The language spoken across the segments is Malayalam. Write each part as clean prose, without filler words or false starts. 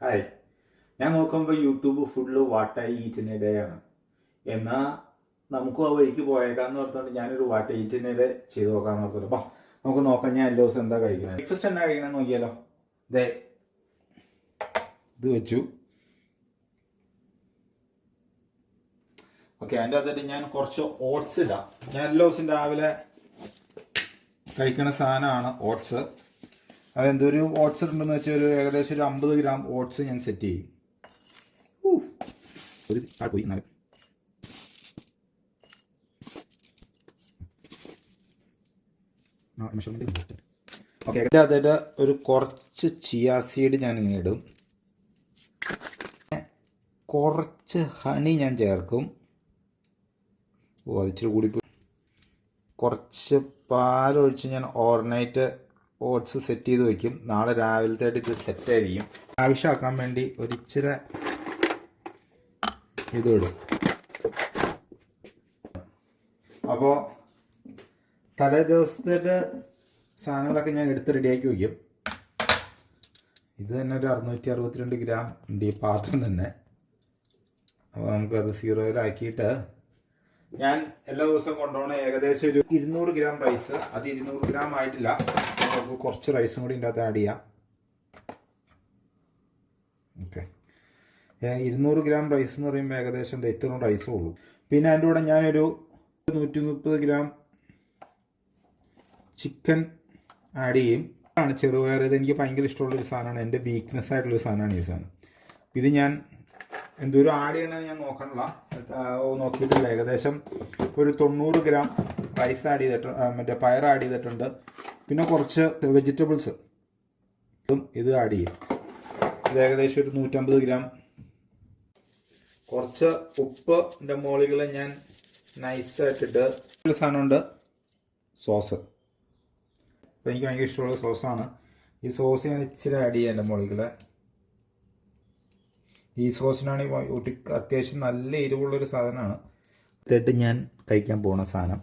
ഹായ്, ഞാൻ നോക്കുമ്പോൾ യൂട്യൂബ് ഫുള്ള് വാട്ടായി ഈറ്റിൻ്റെ ഡേ ആണ്. എന്നാൽ നമുക്കും ആ വഴിക്ക് പോയേക്കാന്ന് ഓർത്തുകൊണ്ട് ഞാനൊരു വാട്ട ഈറ്റിൻ്റെ ഡേ ചെയ്ത് നോക്കാമെന്ന് ഓർത്തുള്ളൂ. അപ്പം നമുക്ക് നോക്കാം ഞാൻ എല്ലാ ദിവസം എന്താ കഴിക്കുന്നത്. ബ്രേക്ക്ഫാസ്റ്റ് എന്നാ കഴിക്കണമെന്ന് നോക്കിയാലോ. ദേ ഇത് വെച്ചു. ഓക്കെ, അതിൻ്റെ അകത്തിട്ട് ഞാൻ കുറച്ച് ഓട്സ് ഇടാം. ഞാൻ എല്ലാ ദിവസം രാവിലെ കഴിക്കുന്ന സാധനമാണ് ഓട്സ്. അതെന്തൊരു ഓട്സ് ഉണ്ടെന്ന് വെച്ചാൽ ഏകദേശം ഒരു 50 ഗ്രാം ഓട്സ് ഞാൻ സെറ്റ് ചെയ്യും. പോയി എന്നാലും ഓക്കെ, അതിൻ്റെ ഒരു കുറച്ച് ചിയാ സീഡ് ഞാൻ ഇങ്ങനെ ഇടും. കുറച്ച് ഹണി ഞാൻ ചേർക്കും. അതിച്ചിരി കൂടിപ്പോയി. കുറച്ച് പാലൊഴിച്ച് ഞാൻ ഓവർനൈറ്റ് ഓട്സ് സെറ്റ് ചെയ്ത് വയ്ക്കും. നാളെ രാവിലത്തേട്ട് ഇത് സെറ്റായിരിക്കും. ആവശ്യമാക്കാൻ വേണ്ടി ഒരിച്ചിരി ഇതിടും. അപ്പോൾ തലേ ദിവസത്തേക്ക് സാധനങ്ങളൊക്കെ ഞാൻ എടുത്ത് റെഡിയാക്കി വയ്ക്കും. ഇത് തന്നെ ഒരു 662 ഗ്രാം ഉണ്ട് ഈ പാത്രം തന്നെ. അപ്പോൾ നമുക്കത് സീറോയിലാക്കിയിട്ട് ഞാൻ എല്ലാ ദിവസവും കൊണ്ടുപോകണ ഏകദേശം ഒരു 200 ഗ്രാം റൈസ്. അത് 200 ഗ്രാം ആയിട്ടില്ല, നമുക്ക് കുറച്ച് റൈസും കൂടി ഇതിൻ്റെ അകത്ത് ആഡ് ചെയ്യാം. ഓക്കെ, 200 ഗ്രാം റൈസ് എന്ന് പറയുമ്പോൾ ഏകദേശം ഇത്രയും റൈസേ ഉള്ളൂ. പിന്നെ അതിൻ്റെ കൂടെ ഞാനൊരു 130 ഗ്രാം ചിക്കൻ ആഡ് ചെയ്യും. ആണ് ചെറുപയർ. ഇതെനിക്ക് ഭയങ്കര ഇഷ്ടമുള്ളൊരു സാധനമാണ്. എൻ്റെ വീക്ക്നെസ് ആയിട്ടുള്ളൊരു സാധനമാണ് ഈ സാധനം. ഇത് ഞാൻ എന്തോരം ആഡ് ചെയ്യണമെന്ന് ഞാൻ നോക്കിയിട്ടില്ല. ഏകദേശം ഒരു 90 ഗ്രാം റൈസ് ആഡ് ചെയ്തിട്ടുണ്ട്, മറ്റേ പയർ ആഡ് ചെയ്തിട്ടുണ്ട്. പിന്നെ കുറച്ച് വെജിറ്റബിൾസ് ഇത് ആഡ് ചെയ്യും. ഇത് ഏകദേശം ഒരു 150 ഗ്രാം. കുറച്ച് ഉപ്പിൻ്റെ മുകളിൽ ഞാൻ നൈസായിട്ടിട്ട് സാധനമുണ്ട് സോസ്. അപ്പോൾ എനിക്ക് ഭയങ്കര ഇഷ്ടമുള്ള സോസാണ്. ഈ സോസ് ഞാൻ ഇച്ചിരി ആഡ് ചെയ്യാം എൻ്റെ മുകളിൽ. ഈ സോസിനാണ് അത്യാവശ്യം നല്ല എരിവുള്ളൊരു സാധനമാണ്. എന്നിട്ട് ഞാൻ കഴിക്കാൻ പോകുന്ന സാധനം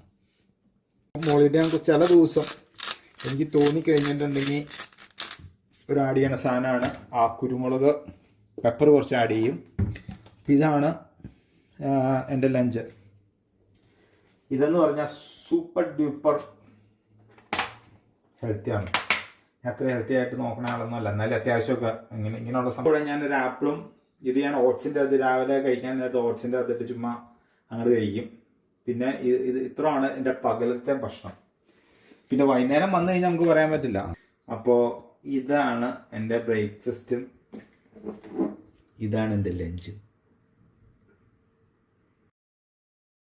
മുകളിൽ നമുക്ക് ചില ദിവസം എനിക്ക് തോന്നിക്കഴിഞ്ഞിട്ടുണ്ടെങ്കിൽ ഒരു ആഡ് ചെയ്യണ സാധനമാണ് ആ കുരുമുളക് പെപ്പർ കുറച്ച് ആഡ് ചെയ്യും. ഇതാണ് എൻ്റെ ലഞ്ച്. ഇതെന്ന് പറഞ്ഞാൽ സൂപ്പർ ഡ്യൂപ്പർ ഹെൽത്തിയാണ്. ഞാൻ അത്ര ഹെൽത്തി ആയിട്ട് നോക്കണ ആളൊന്നും അല്ല, എന്നാലും അത്യാവശ്യമൊക്കെ ഇങ്ങനെയുള്ള സംഭവം. ഞാനൊരു ആപ്പിളും ഇത് ഞാൻ ഓട്സിൻ്റെ അത് രാവിലെ കഴിക്കാൻ നേരത്തെ ഓട്സിൻ്റെ അകത്തിട്ട് ചുമ്മാ അങ്ങോട്ട് കഴിക്കും. പിന്നെ ഇത് ഇത്രയാണ് എൻ്റെ പകലത്തെ ഭക്ഷണം. പിന്നെ വൈകുന്നേരം വന്നു കഴിഞ്ഞാൽ നമുക്ക് പറയാൻ പറ്റില്ല. അപ്പോൾ ഇതാണ് എൻ്റെ ബ്രേക്ക്ഫാസ്റ്റും ഇതാണ് എൻ്റെ ലഞ്ചും.